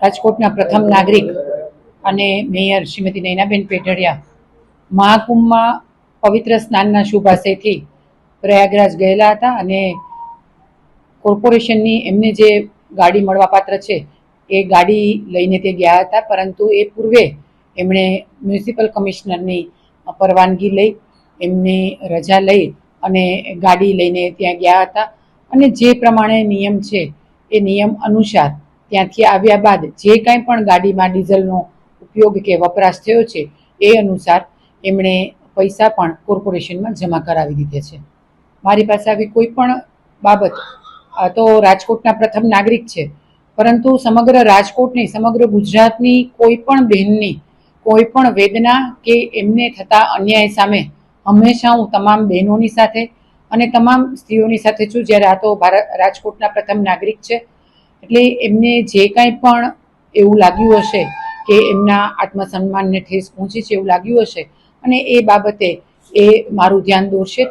રાજકોટના પ્રથમ નાગરિક અને મેયર શ્રીમતી નયનાબેન પેઢડિયા મહાકુંભમાં પવિત્ર સ્નાનના શુભાશયથી પ્રયાગરાજ ગયેલા હતા અને કોર્પોરેશનની એમને જે ગાડી મળવાપાત્ર છે એ ગાડી લઈને તે ગયા હતા, પરંતુ એ પૂર્વે એમણે મ્યુનિસિપલ કમિશનરની પરવાનગી લઈ એમની રજા લઈ અને ગાડી લઈને ત્યાં ગયા હતા અને જે પ્રમાણે નિયમ છે એ નિયમ અનુસાર ત્યાંથી આવ્યા બાદ જે કાંઈ પણ ગાડીમાં ડીઝલનો ઉપયોગ કે વપરાશ થયો છે એ અનુસાર એમણે પૈસા પણ કોર્પોરેશનમાં જમા કરાવી દીધે છે. મારી પાસે આવી કોઈ પણ બાબત તો રાજકોટના પ્રથમ નાગરિક છે, પરંતુ સમગ્ર રાજકોટની સમગ્ર ગુજરાતની કોઈ પણ બહેનની કોઈ પણ વેદના કે એમને થતા અન્યાય સામે હંમેશા હું તમામ બહેનોની સાથે અને તમામ સ્ત્રીઓની સાથે છું. જ્યારે આ તો રાજકોટના પ્રથમ નાગરિક છે એટલે એમને જે કાંઈ પણ એવું લાગ્યું હશે કે એમના આત્મસન્માનને ઠેસ પહોંચી છે એવું લાગ્યું હશે અને એ બાબતે એ મારું ધ્યાન દોરશે.